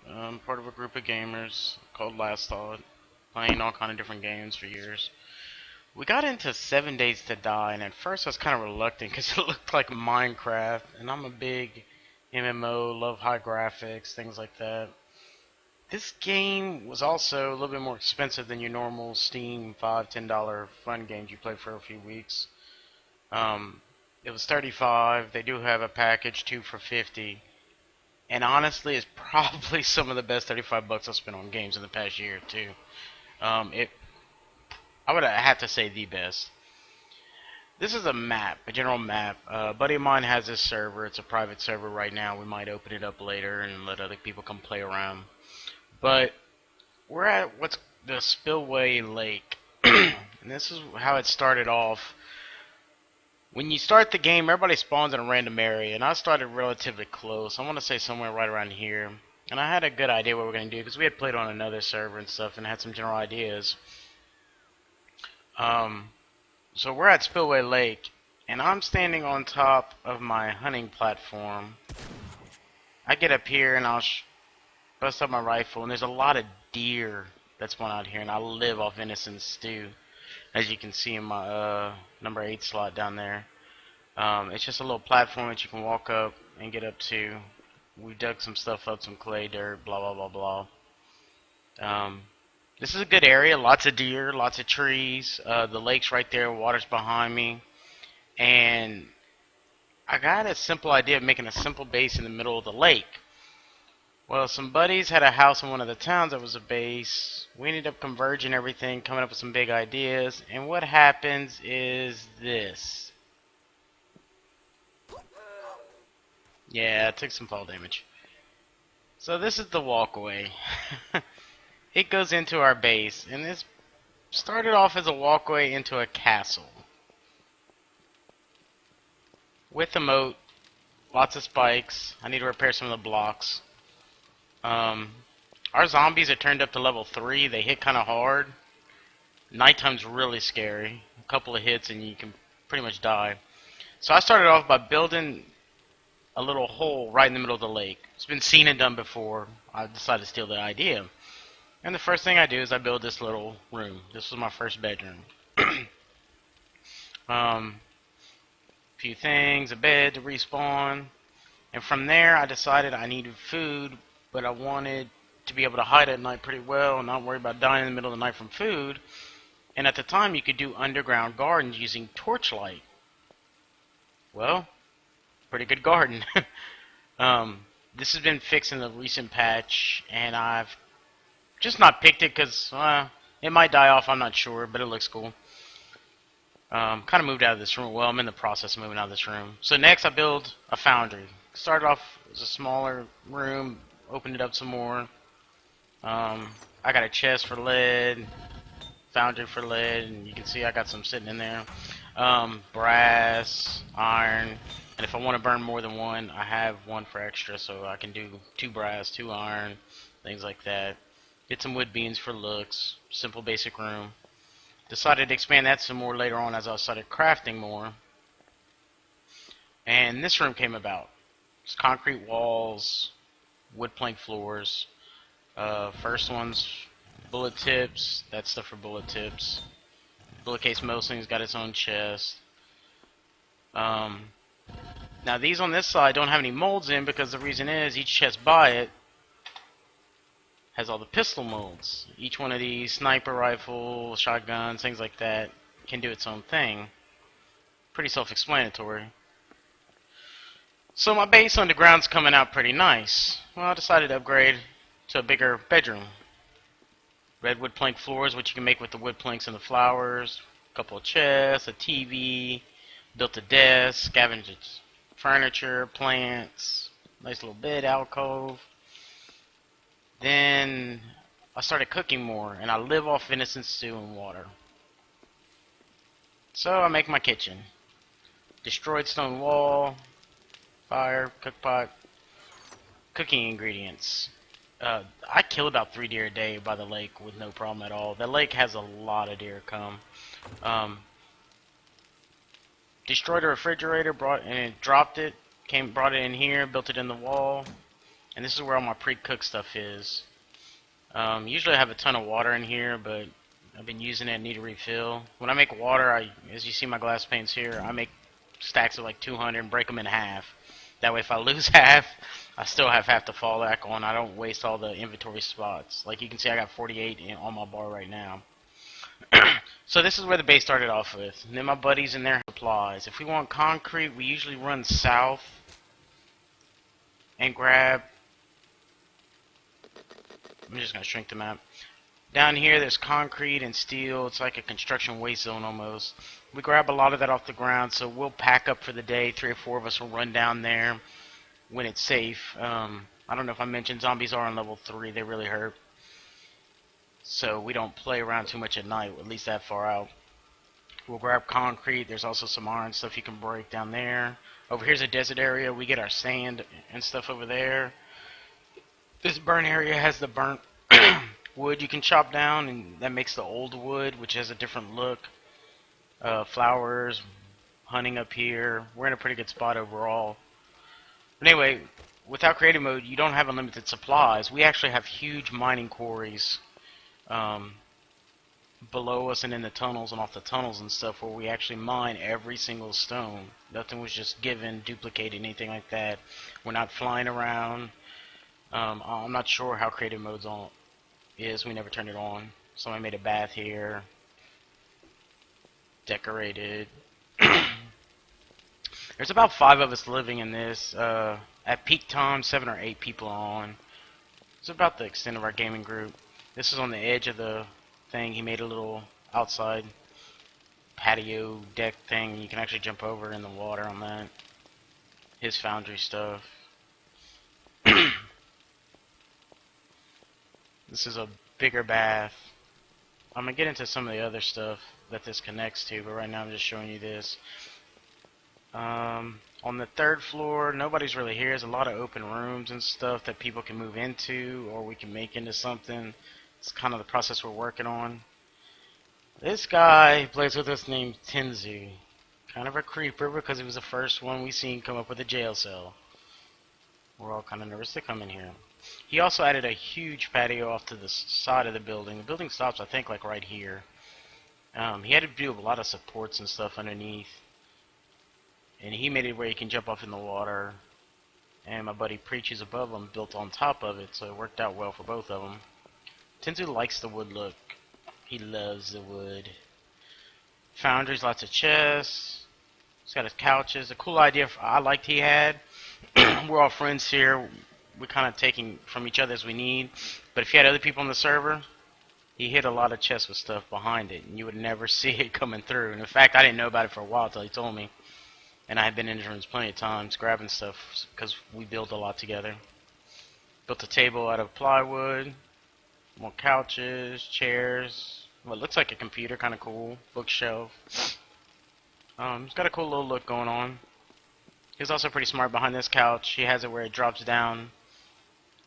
I'm part of a group of gamers called Last Thought, playing all kind of different games for years. We got into 7 Days to Die, and at first I was kind of reluctant because it looked like Minecraft, and I'm a big MMO, love high graphics, things like that. This game was also a little bit more expensive than your normal Steam $5, $10 fun games you play for a few weeks. Um, it was 35. They do have a package, 2 for 50. And honestly, it's probably some of the best 35 bucks I've spent on games in the past year or two. It, I would have to say the best. This is a map, a general map. A buddy of mine has this server. It's a private server right now. We might open it up later and let other people come play around. But we're at what's the Spillway Lake. And this is how it started off. When you start the game, everybody spawns in a random area, and I started relatively close. I want to say somewhere right around here. And I had a good idea what we're going to do, because we had played on another server and stuff, and had some general ideas. So we're at Spillway Lake, and I'm standing on top of my hunting platform. I get up here, and I'll bust up my rifle, and there's a lot of deer that spawn out here, and I live off innocent stew, as you can see in my number 8 slot down there. It's just a little platform that you can walk up and get up to. We dug some stuff up, some clay, dirt, blah blah blah blah. This is a good area, lots of deer, lots of trees. The lake's right there, water's behind me. And I got a simple idea of making a simple base in the middle of the lake. Well, some buddies had a house in one of the towns that was a base. We ended up converging everything, coming up with some big ideas. And what happens is this. Yeah, I took some fall damage. So this is the walkway. It goes into our base, and this started off as a walkway into a castle. With a moat, lots of spikes. I need to repair some of the blocks. Our zombies are turned up to level 3. They hit kind of hard. Nighttime's really scary. A couple of hits and you can pretty much die. So I started off by building a little hole right in the middle of the lake. It's been seen and done before. I decided to steal the idea. And the first thing I do is I build this little room. This was my first bedroom. Few things, a bed to respawn. And from there I decided I needed food, but I wanted to be able to hide at night pretty well and not worry about dying in the middle of the night from food. And at the time you could do underground gardens using torchlight. Well, pretty good garden. This has been fixed in the recent patch, and I've just not picked it because it might die off, I'm not sure, but it looks cool. Kind of moved out of this room. Well, I'm in the process of moving out of this room. So next I build a foundry. Started off as a smaller room, opened it up some more. I got a chest for lead, foundry for lead, and you can see I got some sitting in there. Brass, iron, and if I want to burn more than one, I have one for extra, so I can do 2 brass, 2 iron, things like that. Get some wood beams for looks. Simple basic room. Decided to expand that some more later on as I started crafting more. And this room came about. It's concrete walls, wood plank floors. First one's bullet tips. That's stuff for bullet tips. Bullet case mostly's got its own chest. Now these on this side don't have any molds in because the reason is each chest by it has all the pistol molds. Each one of these, sniper rifle, shotguns, things like that, can do its own thing. Pretty self-explanatory. So my base underground's coming out pretty nice. Well, I decided to upgrade to a bigger bedroom. Redwood plank floors, which you can make with the wood planks and the flowers. A couple of chests, a TV, built a desk, scavenged furniture, plants, nice little bed, alcove. Then I started cooking more, and I live off venison stew and water. So I make my kitchen. Destroyed stone wall, fire, cookpot, cooking ingredients. I kill about 3 deer a day by the lake with no problem at all. The lake has a lot of deer come. Destroyed a refrigerator, dropped it, brought it in here, built it in the wall. And this is where all my pre-cooked stuff is. Usually I have a ton of water in here, but I've been using it, need a refill. When I make water, as you see my glass panes here, I make stacks of like 200 and break them in half. That way if I lose half, I still have half to fall back on. I don't waste all the inventory spots. Like you can see I got 48 on my bar right now. So this is where the base started off with. And then my buddies in there supplies. If we want concrete, we usually run south and grab. I'm just going to shrink the map. Down here there's concrete and steel. It's like a construction waste zone almost. We grab a lot of that off the ground, so we'll pack up for the day. 3 or 4 of us will run down there when it's safe. I don't know if I mentioned zombies are on level 3. They really hurt. So we don't play around too much at night, at least that far out. We'll grab concrete. There's also some iron stuff you can break down there. Over here's a desert area. We get our sand and stuff over there. This burnt area has the burnt wood you can chop down, and that makes the old wood, which has a different look. Flowers, hunting up here. We're in a pretty good spot overall. But anyway, without creative mode, you don't have unlimited supplies. We actually have huge mining quarries below us and in the tunnels and off the tunnels and stuff, where we actually mine every single stone. Nothing was just given, duplicated, anything like that. We're not flying around. I'm not sure how creative mode's on is. We never turned it on. Somebody made a bath here. Decorated. There's about 5 of us living in this. At peak time, 7 or 8 people are on. It's about the extent of our gaming group. This is on the edge of the thing. He made a little outside patio deck thing. You can actually jump over in the water on that. His foundry stuff. This is a bigger bath. I'm going to get into some of the other stuff that this connects to, but right now I'm just showing you this. On the 3rd floor, nobody's really here. There's a lot of open rooms and stuff that people can move into, or we can make into something. It's kind of the process we're working on. This guy plays with us named Tenzu. Kind of a creeper because he was the first one we seen come up with a jail cell. We're all kind of nervous to come in here. He also added a huge patio off to the side of the building. The building stops, I think, like right here. He had to do a lot of supports and stuff underneath. And he made it where you can jump off in the water. And my buddy Preaches above him built on top of it, so it worked out well for both of them. Tenzu likes the wood look. He loves the wood. Foundries, lots of chests. He's got his couches. A cool idea I liked he had. We're all friends here. We're kind of taking from each other as we need. But if you had other people on the server, he hid a lot of chests with stuff behind it, and you would never see it coming through. And in fact, I didn't know about it for a while until he told me. And I had been in his rooms plenty of times grabbing stuff because we built a lot together. Built a table out of plywood. More couches, chairs. What looks like a computer, kind of cool. Bookshelf. It's got a cool little look going on. He's also pretty smart behind this couch. He has it where it drops down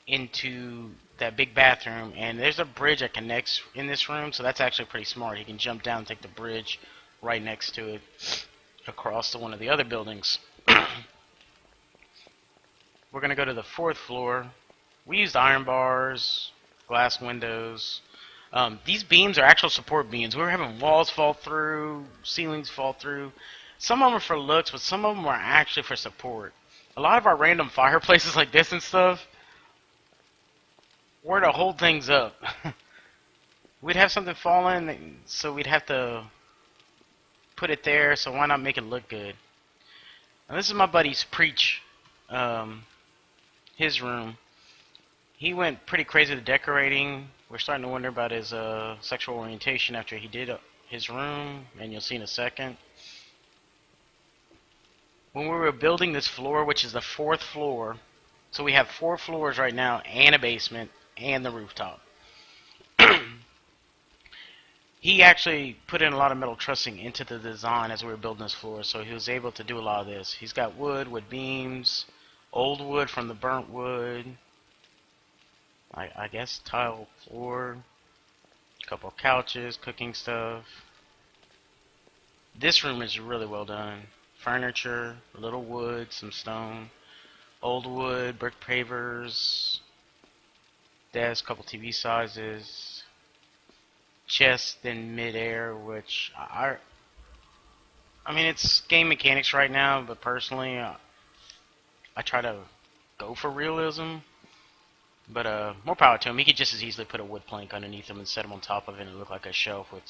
into that big bathroom, and there's a bridge that connects in this room, so that's actually pretty smart. He can jump down and take the bridge right next to it across to one of the other buildings. We're going to go to the 4th floor. We used iron bars, glass windows. These beams are actual support beams. We were having walls fall through, ceilings fall through. Some of them are for looks, but some of them are actually for support. A lot of our random fireplaces like this and stuff were to hold things up. We'd have something fall in, so we'd have to put it there, so why not make it look good? Now this is my buddy's Preach, his room. He went pretty crazy with decorating. We're starting to wonder about his sexual orientation after he did his room, and you'll see in a second. When we were building this floor, which is the 4th floor, so we have 4 floors right now, and a basement, and the rooftop. He actually put in a lot of metal trussing into the design as we were building this floor, so he was able to do a lot of this. He's got wood beams, old wood from the burnt wood, I guess tile floor, a couple of couches, cooking stuff. This room is really well done. Furniture, a little wood, some stone. old wood, brick pavers, desk, couple TV sizes, chest in midair, which I mean, it's game mechanics right now, but personally, I try to go for realism. But more power to him. He could just as easily put a wood plank underneath him and set him on top of it and it look like a shelf with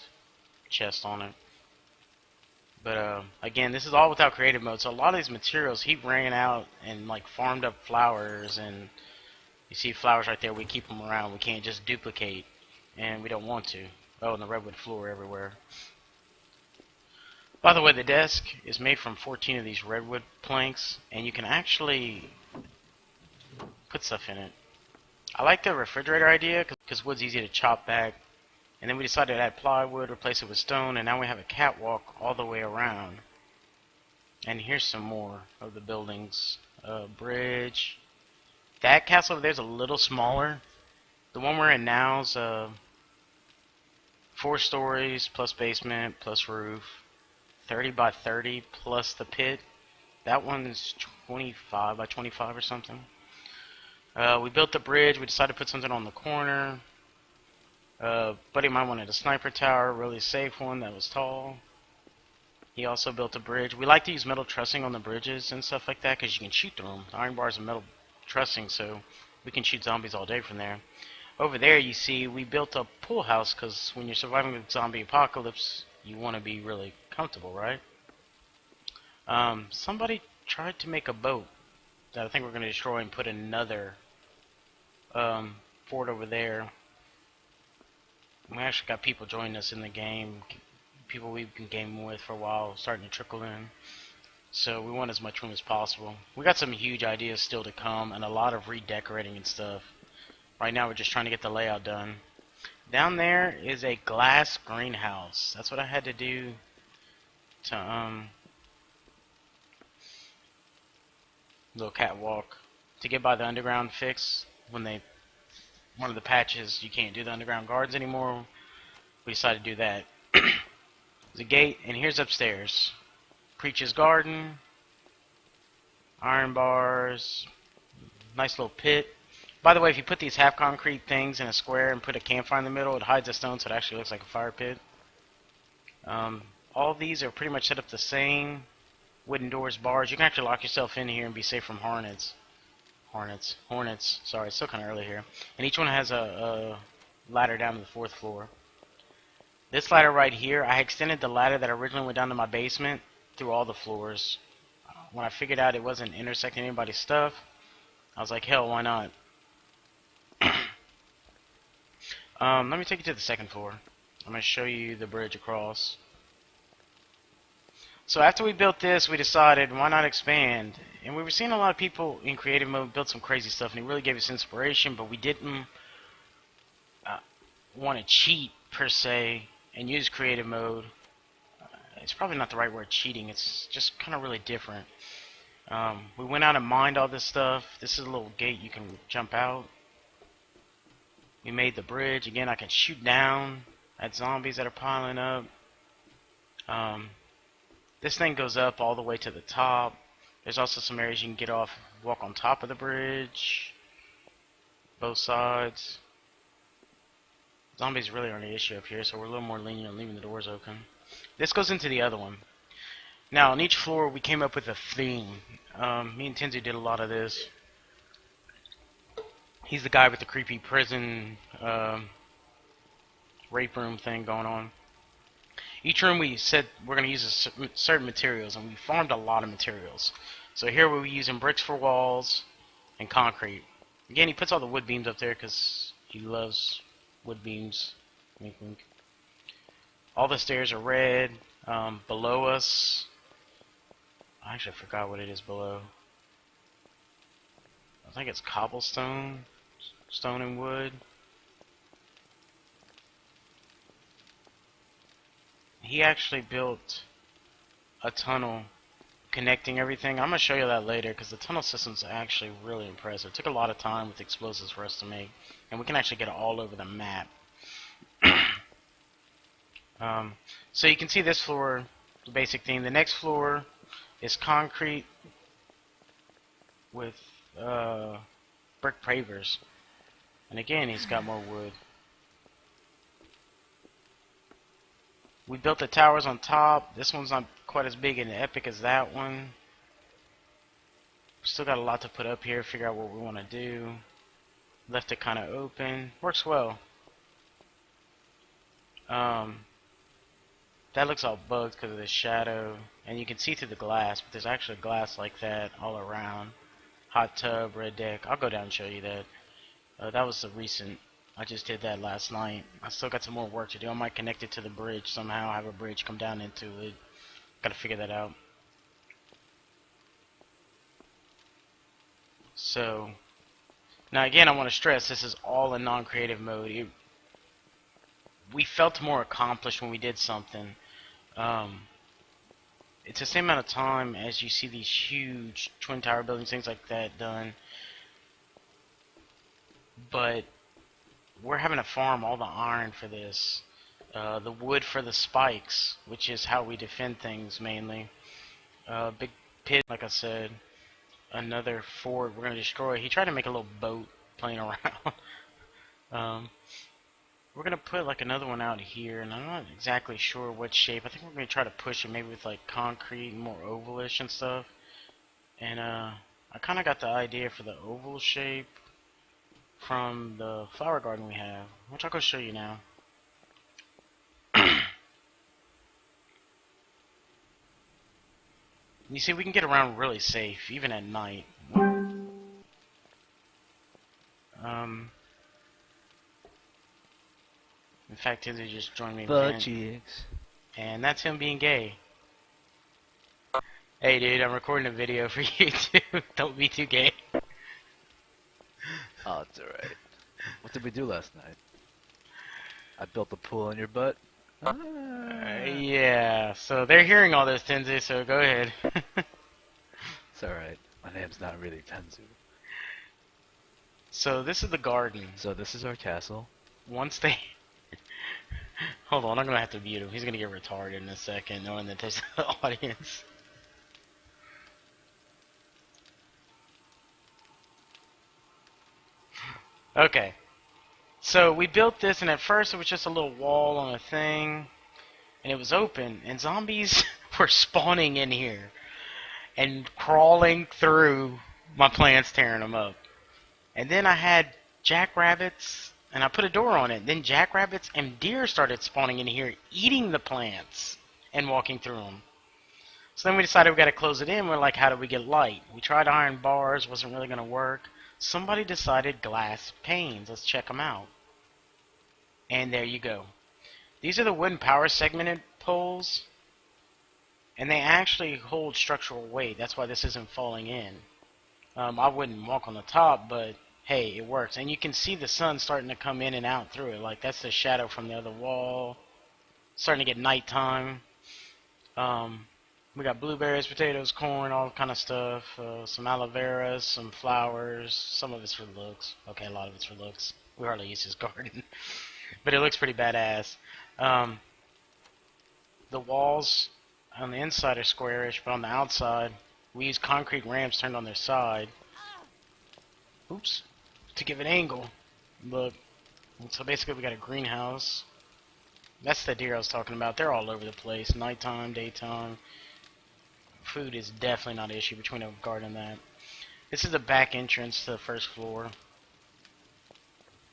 chest on it. But again, this is all without creative mode. So a lot of these materials, he ran out and like farmed up flowers, and you see flowers right there. We keep them around. We can't just duplicate, and we don't want to. Oh, and the redwood floor everywhere. By the way, the desk is made from 14 of these redwood planks, and you can actually put stuff in it. I like the refrigerator idea because wood's easy to chop back. And then we decided to add plywood, replace it with stone, and now we have a catwalk all the way around. And here's some more of the buildings. Bridge. That castle over there is a little smaller. The one we're in now is 4 stories plus basement plus roof. 30 by 30 plus the pit. That one's 25 by 25 or something. We built the bridge. We decided to put something on the corner. Buddy of mine wanted a sniper tower, a really safe one that was tall. He also built a bridge. We like to use metal trussing on the bridges and stuff like that because you can shoot through them. The iron bars are metal trussing, so we can shoot zombies all day from there. Over there, you see, we built a pool house because when you're surviving the zombie apocalypse, you want to be really comfortable, right? Somebody tried to make a boat that I think we're going to destroy and put another fort over there. We actually got people joining us in the game, people we've been gaming with for a while, starting to trickle in. So we want as much room as possible. We got some huge ideas still to come, and a lot of redecorating and stuff. Right now we're just trying to get the layout done. Down there is a glass greenhouse. That's what I had to do to little catwalk to get by the underground fix when they. One of the patches, you can't do the underground gardens anymore. We decided to do that. There's a gate, and here's upstairs. Preacher's garden, iron bars, nice little pit. By the way, if you put these half concrete things in a square and put a campfire in the middle, it hides the stone so it actually looks like a fire pit. All these are pretty much set up the same. Wooden doors, bars. You can actually lock yourself in here and be safe from hornets. Hornets. Sorry, it's still kind of early here. And each one has a ladder down to the 4th floor. This ladder right here, I extended the ladder that originally went down to my basement through all the floors. When I figured out it wasn't intersecting anybody's stuff, I was like, hell, why not? Let me take you to the 2nd floor. I'm going to show you the bridge across. So after we built this, we decided, why not expand? And we were seeing a lot of people in creative mode build some crazy stuff, and it really gave us inspiration, but we didn't want to cheat, per se, and use creative mode. It's probably not the right word, cheating. It's just kind of really different. We went out and mined all this stuff. This is a little gate you can jump out. We made the bridge. Again, I can shoot down at zombies that are piling up. This thing goes up all the way to the top. There's also some areas you can get off, walk on top of the bridge. Both sides. Zombies really aren't an issue up here, so we're a little more lenient on leaving the doors open. This goes into the other one. Now, on each floor, we came up with a theme. Me and Tenzu did a lot of this. He's the guy with the creepy prison rape room thing going on. Each room we said we're going to use certain materials, and we farmed a lot of materials. So here we're using bricks for walls and concrete. Again, he puts all the wood beams up there because he loves wood beams. Wink, wink. All the stairs are red. Below us, I actually forgot what it is below. I think it's cobblestone, stone and wood. He actually built a tunnel connecting everything. I'm going to show you that later because the tunnel system's actually really impressive. It took a lot of time with explosives for us to make, and we can actually get it all over the map. So you can see this floor, the basic theme. The next floor is concrete with brick pavers. And again, he's got more wood. We built the towers on top. This one's not quite as big and epic as that one. Still got a lot to put up here, figure out what we want to do. Left it kind of open. Works well. That looks all bugged because of the shadow. And you can see through the glass, but there's actually glass like that all around. Hot tub, red deck. I'll go down and show you that. That was the recent. I just did that last night. I still got some more work to do. I might connect it to the bridge somehow. Have a bridge come down into it. Gotta figure that out. So, now again, I want to stress this is all in non-creative mode. We felt more accomplished when we did something. It's the same amount of time as you see these huge twin tower buildings, things like that done. But we're having to farm all the iron for this. The wood for the spikes, which is how we defend things mainly. Big pit, like I said. Another fort we're going to destroy. He tried to make a little boat playing around. We're going to put like another one out here, and I'm not exactly sure what shape. I think we're going to try to push it maybe with like concrete and more ovalish and stuff. And I kind of got the idea for the oval shape from the flower garden we have, which I'll go show you now. You see, we can get around really safe, even at night. In fact, Tinsy just joined me in Butt cheeks. and that's him being gay. Hey dude, I'm recording a video for YouTube. Don't be too gay. Oh, it's alright. What did we do last night? I built a pool in your butt? Yeah, so they're hearing all this, Tinsy, so go ahead. It's alright. My name's not really Tenzu. So this is the garden. So this is our castle. Once they... Hold on, I'm going to have to mute him. He's going to get retarded in a second, knowing that there's an audience. Okay. So we built this, and at first it was just a little wall on a thing, and it was open, and zombies were spawning in here and crawling through my plants, tearing them up. And then I had jackrabbits, and I put a door on it. Then jackrabbits and deer started spawning in here, eating the plants and walking through them. So then we decided we got to close it in. We're like, how do we get light? We tried iron bars, wasn't really going to work. Somebody decided glass panes. Let's check them out. And there you go. These are the wooden power segmented poles, and they actually hold structural weight. That's why this isn't falling in. I wouldn't walk on the top, but hey, it works. And you can see the sun starting to come in and out through it. Like, that's the shadow from the other wall. Starting to get nighttime. We got blueberries, potatoes, corn, all kind of stuff. Some aloe vera, some flowers. Some of it's for looks. Okay, a lot of it's for looks. We hardly use his garden. But it looks pretty badass. The walls on the inside are squarish, but on the outside, we use concrete ramps turned on their side. Oops. To give it angle. Look. So basically we got a greenhouse. That's the deer I was talking about. They're all over the place. Nighttime, daytime. Food is definitely not an issue between a garden and that. This is the back entrance to the first floor.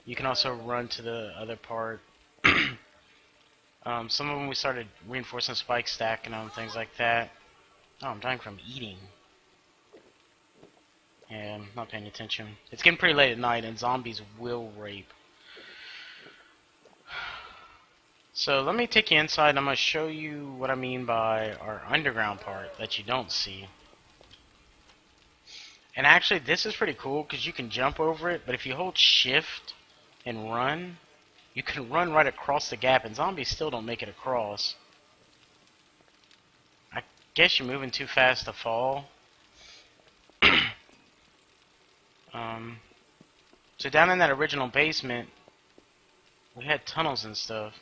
You can also run to the other part. Some of them we started reinforcing spikes, stacking them, things like that. Oh, I'm dying from eating. Yeah, I'm not paying attention. It's getting pretty late at night, and zombies will rape. So let me take you inside, and I'm going to show you what I mean by our underground part that you don't see. And actually, this is pretty cool, because you can jump over it, but if you hold shift and run, you can run right across the gap, and zombies still don't make it across. I guess you're moving too fast to fall. So down in that original basement, we had tunnels and stuff.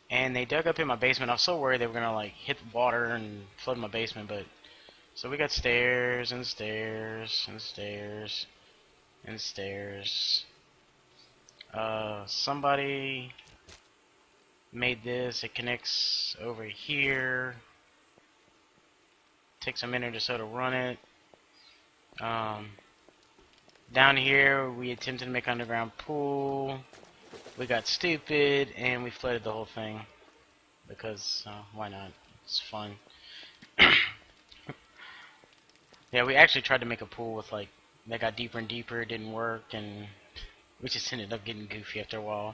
And they dug up in my basement. I was so worried they were going to like hit the water and flood my basement, but So we got stairs and stairs and stairs and stairs. Somebody made this. It connects over here. Takes a minute or so to run it. Down here, we attempted to make an underground pool. We got stupid and we flooded the whole thing because why not? It's fun. Yeah, we actually tried to make a pool with like that got deeper and deeper. It didn't work, and we just ended up getting goofy after a while.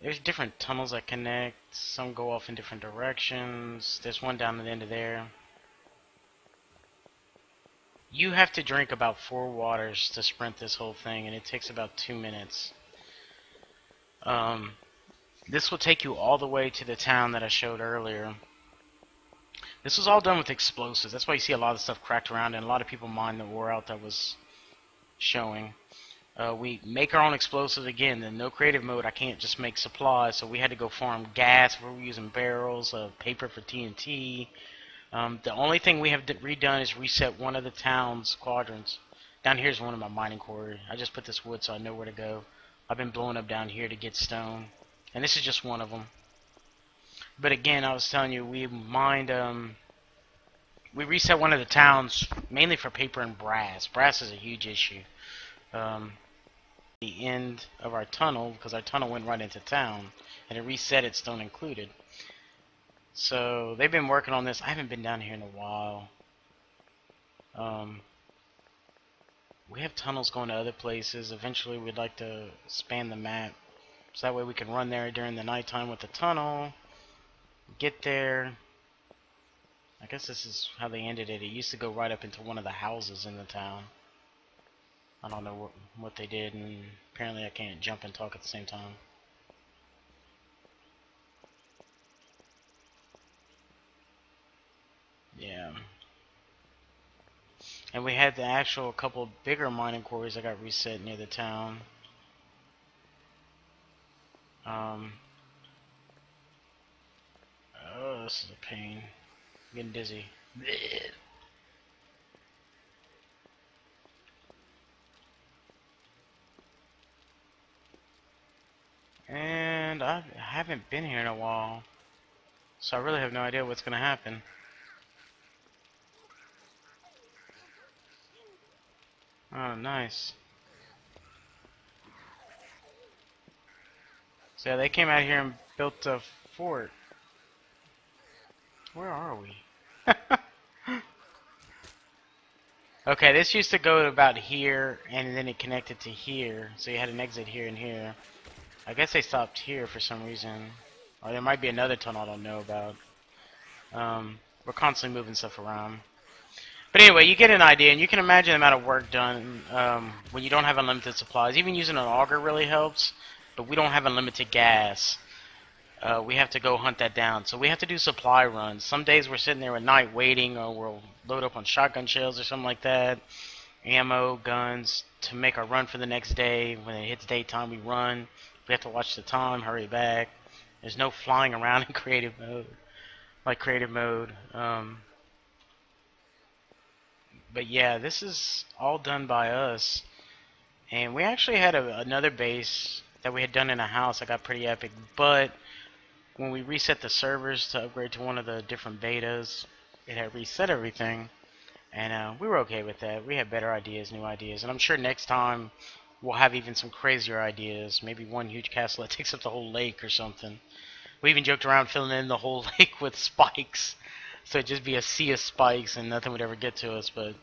There's different tunnels that connect. Some go off in different directions. There's one down at the end of there. You have to drink about 4 waters to sprint this whole thing, and it takes about 2 minutes. This will take you all the way to the town that I showed earlier. This was all done with explosives. That's why you see a lot of stuff cracked around, and a lot of people mined the ore out that was showing. We make our own explosives again. In no creative mode, I can't just make supplies, so we had to go farm gas. We're using barrels, paper for TNT. The only thing we have redone is reset one of the town's quadrants. Down here is one of my mining quarries. I just put this wood so I know where to go. I've been blowing up down here to get stone, and this is just one of them. But again, I was telling you, we mined. We reset one of the towns mainly for paper and brass. Brass is a huge issue. The end of our tunnel, because our tunnel went right into town, and it reset it, stone included. So they've been working on this. I haven't been down here in a while. We have tunnels going to other places. Eventually we'd like to span the map, so that way we can run there during the nighttime with the tunnel, get there. I guess this is how they ended it. It used to go right up into one of the houses in the town. I don't know what they did, and apparently I can't jump and talk at the same time. Yeah. And we had the actual couple bigger mining quarries that got reset near the town. Oh, this is a pain. I'm getting dizzy. Blech. And I haven't been here in a while, so I really have no idea what's going to happen. Oh, nice. So yeah, they came out here and built a fort. Where are we? Okay, this used to go to about here, and then it connected to here. So you had an exit here and here. I guess they stopped here for some reason. Or there might be another tunnel I don't know about. We're constantly moving stuff around. But anyway, you get an idea, and you can imagine the amount of work done when you don't have unlimited supplies. Even using an auger really helps, but we don't have unlimited gas. We have to go hunt that down. So we have to do supply runs. Some days we're sitting there at night waiting, or we'll load up on shotgun shells or something like that, ammo, guns, to make our run for the next day. When it hits daytime, we run. We have to watch the time, hurry back. There's no flying around in creative mode, like creative mode. But yeah, this is all done by us. And we actually had another base that we had done in a house that got pretty epic. But when we reset the servers to upgrade to one of the different betas, it had reset everything. And we were okay with that. We had better ideas, new ideas. And I'm sure next time we'll have even some crazier ideas. Maybe one huge castle that takes up the whole lake or something. We even joked around filling in the whole lake with spikes. So it'd just be a sea of spikes and nothing would ever get to us. But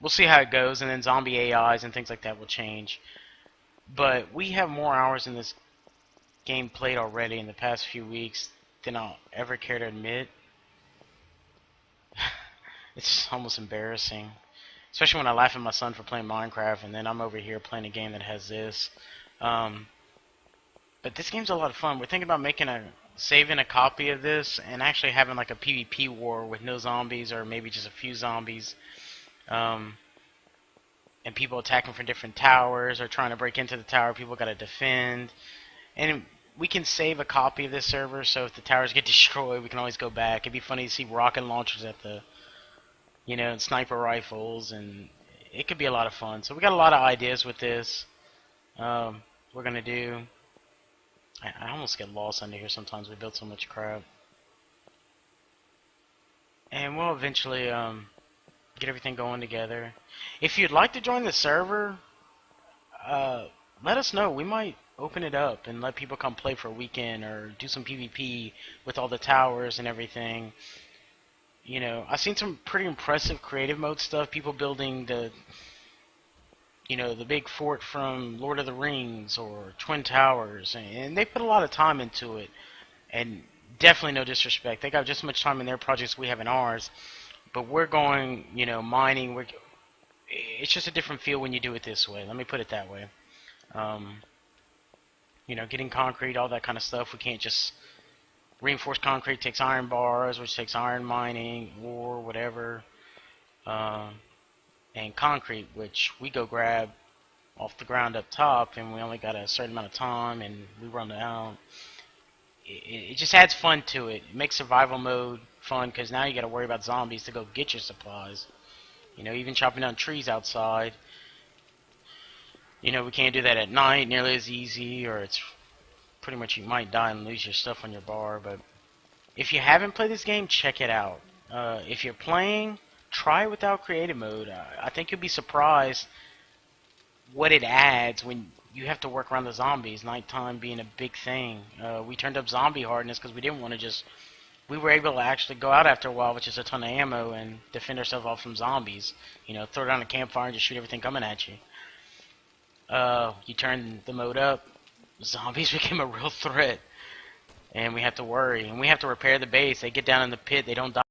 we'll see how it goes. And then zombie AIs and things like that will change. But we have more hours in this game played already in the past few weeks than I'll ever care to admit. It's almost embarrassing. Especially when I laugh at my son for playing Minecraft and then I'm over here playing a game that has this. But this game's a lot of fun. We're thinking about saving a copy of this and actually having like a PvP war with no zombies or maybe just a few zombies. And people attacking from different towers or trying to break into the tower. People gotta defend. And we can save a copy of this server, so if the towers get destroyed, we can always go back. It'd be funny to see rocket launchers at the, and sniper rifles, and it could be a lot of fun. So we got a lot of ideas with this. We're gonna do. I almost get lost under here sometimes. We build so much crap, and we'll eventually get everything going together. If you'd like to join the server, let us know. We might open it up and let people come play for a weekend or do some PvP with all the towers and everything. I've seen some pretty impressive creative mode stuff. People building the big fort from Lord of the Rings or Twin Towers, and they put a lot of time into it. And definitely no disrespect, they got just as much time in their projects we have in ours. But we're going, mining. It's just a different feel when you do it this way. Let me put it that way. Getting concrete, all that kind of stuff. We can't just reinforced concrete takes iron bars, which takes iron mining or whatever, and concrete, which we go grab off the ground up top, and we only got a certain amount of time, and we run out. It just adds fun to it. It makes survival mode fun because now you got to worry about zombies to go get your supplies. Even chopping down trees outside. We can't do that at night nearly as easy, or it's pretty much you might die and lose your stuff on your bar. But if you haven't played this game, check it out. If you're playing, try it without creative mode. I think you'll be surprised what it adds when you have to work around the zombies, nighttime being a big thing. We turned up zombie hardness because we didn't want to just... We were able to actually go out after a while with just a ton of ammo and defend ourselves off from zombies. Throw down a campfire and just shoot everything coming at you. You turn the mode up, zombies became a real threat. And we have to worry. And we have to repair the base. They get down in the pit, they don't die.